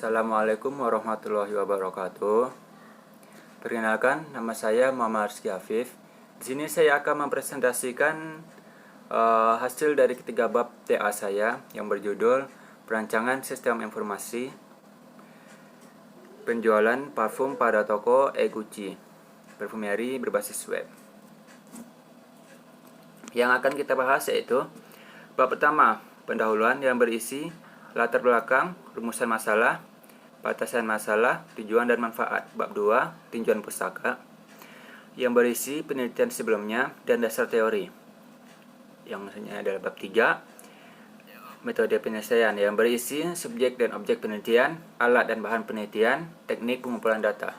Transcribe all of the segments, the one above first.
Assalamualaikum warahmatullahi wabarakatuh. Perkenalkan, nama saya Muhammad Rizky Afif. Di sini saya akan mempresentasikan hasil dari ketiga bab TA saya yang berjudul Perancangan Sistem Informasi Penjualan Parfum pada Toko Gucci Perfumery berbasis web. Yang akan kita bahas yaitu bab pertama, pendahuluan yang berisi latar belakang, rumusan masalah, batasan masalah, tujuan dan manfaat. Bab 2, tinjauan pustaka, yang berisi penelitian sebelumnya dan dasar teori. Yang maksudnya adalah bab 3, metode penyelesaian, yang berisi subjek dan objek penelitian, alat dan bahan penelitian, teknik pengumpulan data.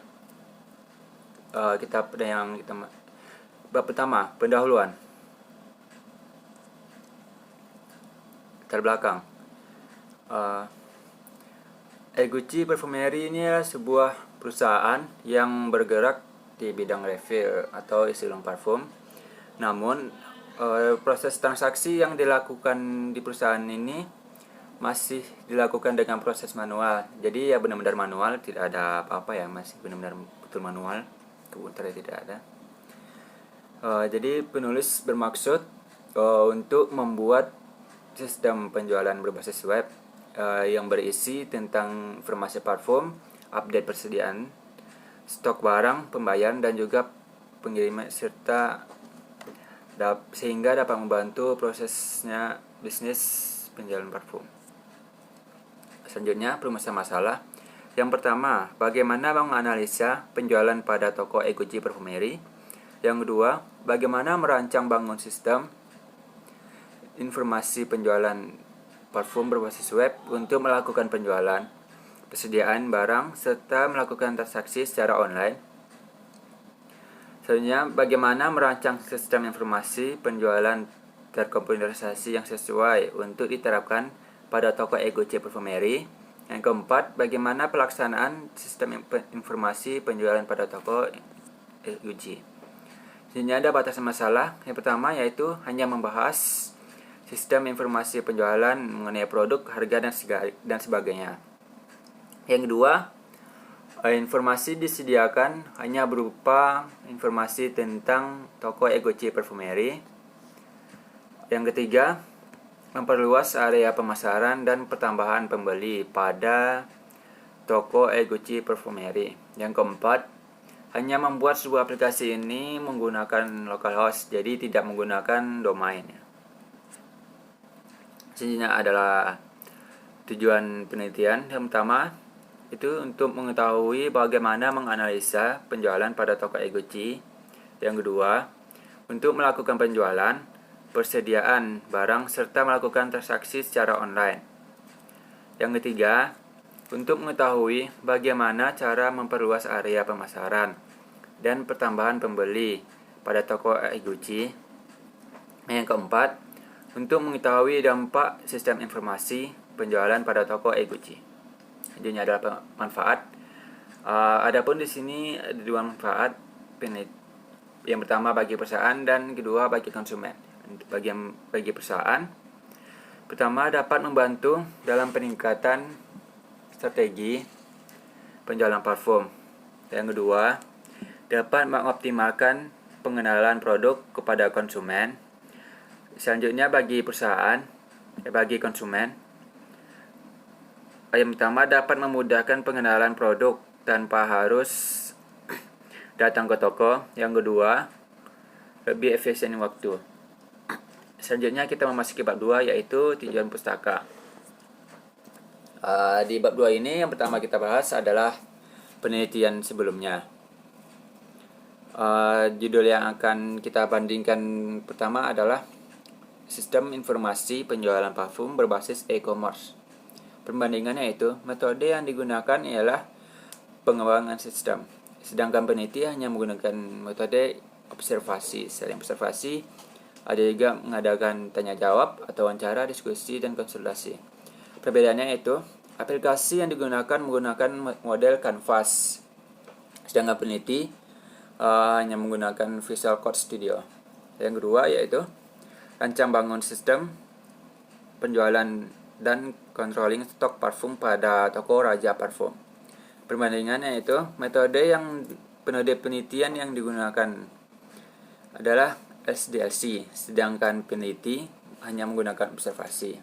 Bab pertama, pendahuluan. Latar belakang. Gucci Perfumery ini adalah sebuah perusahaan yang bergerak di bidang refill atau isi ulang parfum. Namun proses transaksi yang dilakukan di perusahaan ini masih dilakukan dengan proses manual. Jadi ya benar-benar manual, tidak ada apa-apa ya, masih benar-benar betul manual, komputer tidak ada. Jadi penulis bermaksud untuk membuat sistem penjualan berbasis web yang berisi tentang informasi parfum, update persediaan, stok barang, pembayaran dan juga pengiriman serta sehingga dapat membantu prosesnya bisnis penjualan parfum. Selanjutnya, perumusan masalah. Yang pertama, bagaimana menganalisa penjualan pada toko Gucci Perfumery. Yang kedua, bagaimana merancang bangun sistem informasi penjualan parfum berbasis web untuk melakukan penjualan, persediaan barang, serta melakukan transaksi secara online. Selanjutnya, bagaimana merancang sistem informasi penjualan terkomputerisasi yang sesuai untuk diterapkan pada toko Gucci Perfumery. Yang keempat, bagaimana pelaksanaan sistem informasi penjualan pada toko Gucci. Selanjutnya ada batasan masalah. Yang pertama yaitu hanya membahas sistem informasi penjualan mengenai produk, harga, dan sebagainya. Yang kedua, informasi disediakan hanya berupa informasi tentang toko Gucci Perfumery. Yang ketiga, memperluas area pemasaran dan pertambahan pembeli pada toko Gucci Perfumery. Yang keempat, hanya membuat sebuah aplikasi ini menggunakan localhost, jadi tidak menggunakan domain. Selanjutnya adalah tujuan penelitian. Yang pertama itu untuk mengetahui bagaimana menganalisa penjualan pada toko Gucci. Yang kedua, untuk melakukan penjualan, persediaan barang serta melakukan transaksi secara online. Yang ketiga, untuk mengetahui bagaimana cara memperluas area pemasaran dan pertambahan pembeli pada toko Gucci. Yang keempat, untuk mengetahui dampak sistem informasi penjualan pada toko Gucci. Selanjutnya adalah manfaat. Adapun di sini ada dua manfaat. Yang pertama bagi perusahaan dan kedua bagi konsumen. Bagi perusahaan, pertama dapat membantu dalam peningkatan strategi penjualan parfum. Yang kedua, dapat mengoptimalkan pengenalan produk kepada konsumen. Selanjutnya bagi perusahaan, bagi konsumen, yang pertama dapat memudahkan pengenalan produk tanpa harus datang ke toko. Yang kedua, lebih efisien waktu. Selanjutnya kita memasuki bab 2 yaitu tinjauan pustaka. Di bab 2 ini yang pertama kita bahas adalah penelitian sebelumnya. Judul yang akan kita bandingkan pertama adalah Sistem Informasi Penjualan Parfum Berbasis E-commerce. Perbandingannya itu, metode yang digunakan ialah pengembangan sistem, sedangkan peneliti hanya menggunakan metode observasi. Selain observasi, ada juga mengadakan tanya jawab atau wawancara, diskusi, dan konsultasi. Perbedaannya itu, aplikasi yang digunakan menggunakan model Canvas, sedangkan peneliti hanya menggunakan Visual Code Studio. Yang kedua yaitu rancang bangun sistem penjualan dan controlling stok parfum pada toko Raja Parfum. Perbandingannya itu metode penelitian yang digunakan adalah SDLC, sedangkan peneliti hanya menggunakan observasi.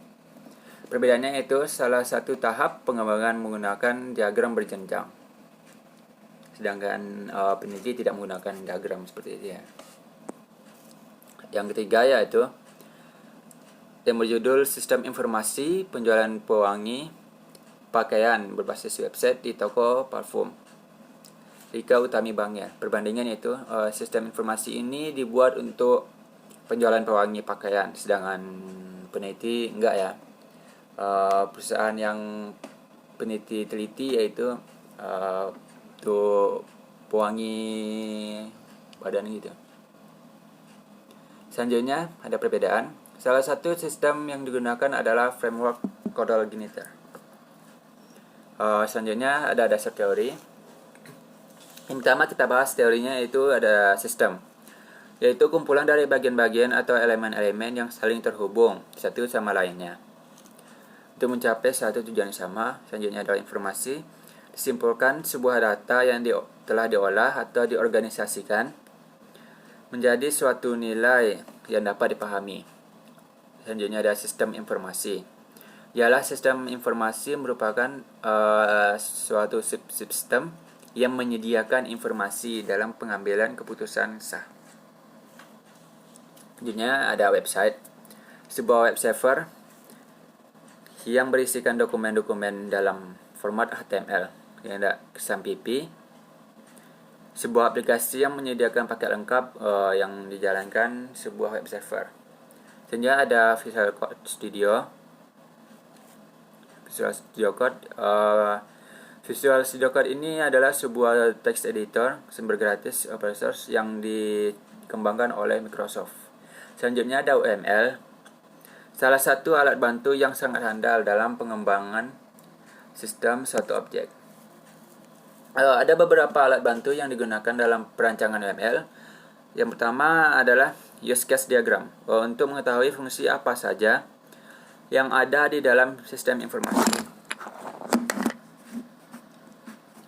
Perbedaannya itu salah satu tahap pengembangan menggunakan diagram berjenjang, sedangkan peneliti tidak menggunakan diagram seperti itu ya. Yang ketiga yaitu yang berjudul Sistem Informasi Penjualan Pewangi Pakaian berbasis website di toko parfum. Rika Utami Bangir. Perbandingan yaitu sistem informasi ini dibuat untuk penjualan pewangi pakaian, sedangkan peneliti enggak ya. Perusahaan yang peneliti teliti yaitu untuk pewangi badan gitu. Selanjutnya ada perbedaan. Salah satu sistem yang digunakan adalah framework Codal Gniter. Selanjutnya ada dasar teori. Yang pertama kita bahas teorinya, itu ada sistem, yaitu kumpulan dari bagian-bagian atau elemen-elemen yang saling terhubung satu sama lainnya untuk mencapai satu tujuan sama. Selanjutnya adalah informasi. Disimpulkan sebuah data yang telah diolah atau diorganisasikan menjadi suatu nilai yang dapat dipahami. Selanjutnya ada sistem informasi. Ialah sistem informasi merupakan suatu subsistem yang menyediakan informasi dalam pengambilan keputusan sah. Selanjutnya ada website. Sebuah web server yang berisikan dokumen-dokumen dalam format HTML yang ada kesan PP. Sebuah aplikasi yang menyediakan paket lengkap yang dijalankan sebuah web server. Selanjutnya ada Visual Code Studio. Visual Studio Code ini adalah sebuah text editor sumber gratis open source yang dikembangkan oleh Microsoft. Selanjutnya ada UML, salah satu alat bantu yang sangat handal dalam pengembangan sistem suatu objek. Ada beberapa alat bantu yang digunakan dalam perancangan UML. Yang pertama adalah use case diagram, untuk mengetahui fungsi apa saja yang ada di dalam sistem informasi.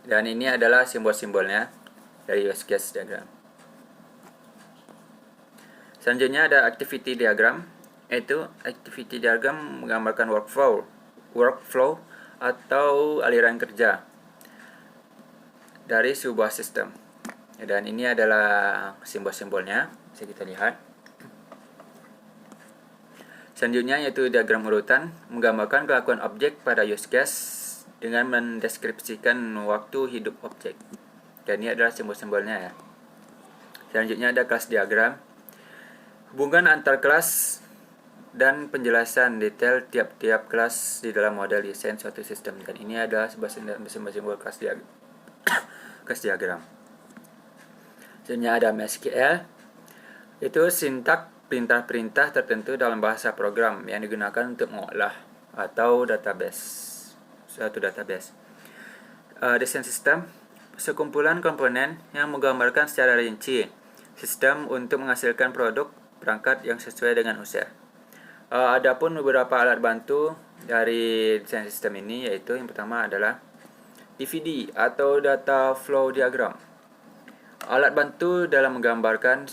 Dan ini adalah simbol-simbolnya dari use case diagram. Selanjutnya ada activity diagram, yaitu activity diagram menggambarkan workflow atau aliran kerja dari sebuah sistem. Dan ini adalah simbol-simbolnya, bisa kita lihat. Selanjutnya yaitu diagram urutan, menggambarkan kelakuan objek pada use case dengan mendeskripsikan waktu hidup objek. Dan ini adalah simbol-simbolnya ya. Selanjutnya ada kelas diagram, hubungan antar kelas dan penjelasan detail tiap-tiap kelas di dalam model desain suatu sistem. Dan ini adalah sebuah simbol kelas diagram. Selanjutnya ada MySQL, itu sintak perintah-perintah tertentu dalam bahasa program yang digunakan untuk mengolah atau suatu database. Desain sistem, sekumpulan komponen yang menggambarkan secara rinci sistem untuk menghasilkan produk perangkat yang sesuai dengan usia. Adapun beberapa alat bantu dari desain sistem ini, yaitu yang pertama adalah DVD atau data flow diagram. Alat bantu dalam menggambarkan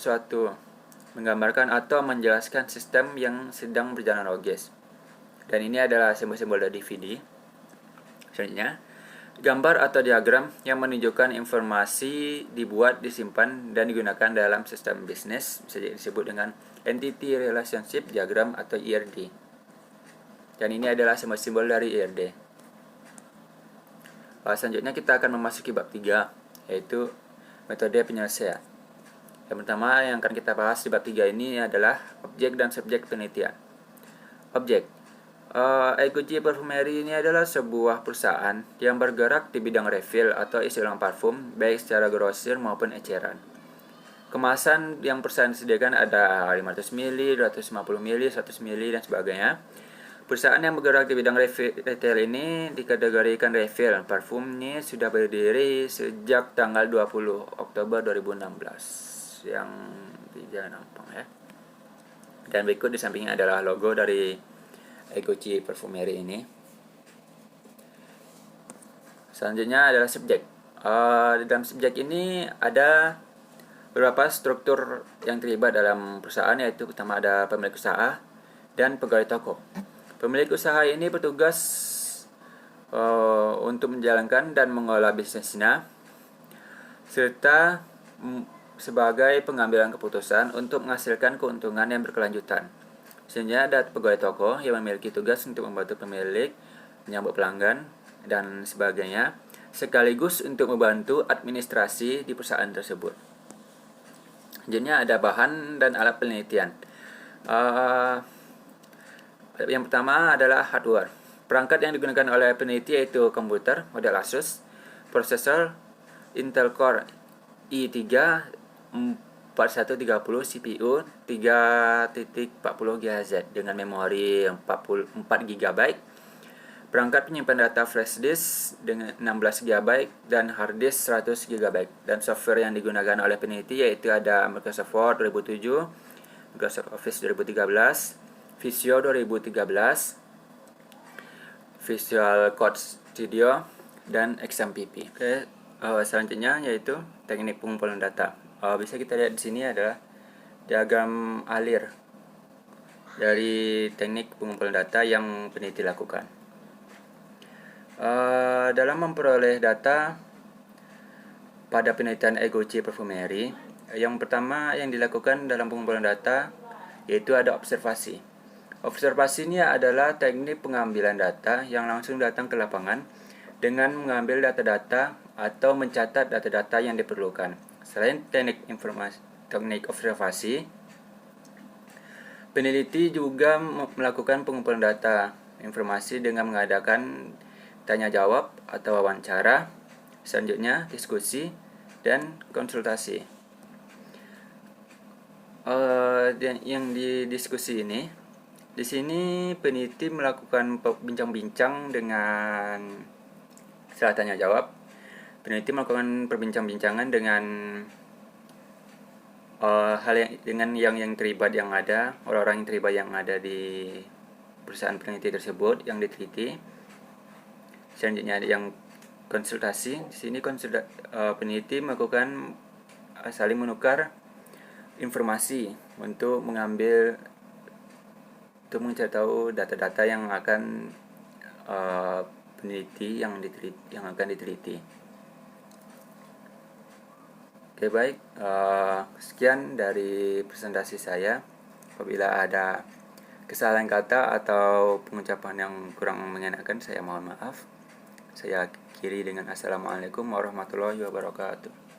atau menjelaskan sistem yang sedang berjalan logis. Dan ini adalah simbol-simbol dari DVD. Selanjutnya, gambar atau diagram yang menunjukkan informasi dibuat, disimpan, dan digunakan dalam sistem bisnis, bisa disebut dengan Entity Relationship Diagram atau ERD. Dan ini adalah simbol-simbol dari ERD. Selanjutnya kita akan memasuki bab 3, yaitu metode penyelesaian. Yang pertama yang akan kita bahas di bab 3 ini adalah objek dan subjek penelitian. Objek. Egoji Perfumery ini adalah sebuah perusahaan yang bergerak di bidang refill atau isi ulang parfum, baik secara grosir maupun eceran. Kemasan yang perusahaan sediakan ada 500 ml, 250 ml, 100 ml, dan sebagainya. Perusahaan yang bergerak di bidang retail ini dikategorikan refill. Parfum ini sudah berdiri sejak tanggal 20 Oktober 2016 yang tidak nampak ya. Dan berikut di sampingnya adalah logo dari Egoji Perfumery ini. Selanjutnya adalah subjek. Di dalam subjek ini ada beberapa struktur yang terlibat dalam perusahaan, yaitu pertama ada pemilik usaha dan pegawai toko. Pemilik usaha ini bertugas untuk menjalankan dan mengelola bisnisnya, serta sebagai pengambilan keputusan untuk menghasilkan keuntungan yang berkelanjutan. Sehingga ada pegawai toko yang memiliki tugas untuk membantu pemilik, menyambut pelanggan, dan sebagainya, sekaligus untuk membantu administrasi di perusahaan tersebut. Selanjutnya ada bahan dan alat penelitian. Yang pertama adalah hardware. Perangkat yang digunakan oleh peneliti yaitu komputer model Asus, prosesor Intel Core i3 4130, CPU 3.40 GHz dengan memori 4 GB, perangkat penyimpan data flash disk dengan 16 GB dan hard disk 100 GB, dan software yang digunakan oleh peneliti yaitu ada Microsoft Word 2007, Microsoft Office 2013, Visio 2013, Visual Code Studio, dan XMPP. Oke, selanjutnya yaitu teknik pengumpulan data. Bisa kita lihat di sini adalah diagram alir dari teknik pengumpulan data yang peneliti lakukan. Dalam memperoleh data pada penelitian Egochi Perfumery, yang pertama yang dilakukan dalam pengumpulan data yaitu ada observasi. Observasi ini adalah teknik pengambilan data yang langsung datang ke lapangan dengan mengambil data-data atau mencatat data-data yang diperlukan. Selain teknik observasi, peneliti juga melakukan pengumpulan data informasi dengan mengadakan tanya jawab atau wawancara, selanjutnya diskusi dan konsultasi. Yang di diskusi ini, di sini peneliti melakukan bincang-bincang dengan setelah tanya jawab. Peneliti melakukan perbincangan dengan hal yang terlibat yang ada, orang-orang yang terlibat yang ada di perusahaan peneliti tersebut yang diteliti. Selanjutnya yang konsultasi. Di sini peneliti melakukan saling menukar informasi untuk mencari tahu data-data yang akan peneliti yang akan diteliti. Oke, baik, sekian dari presentasi saya. Apabila ada kesalahan kata atau pengucapan yang kurang mengenakan, saya mohon maaf. Saya akhiri dengan Assalamualaikum warahmatullahi wabarakatuh.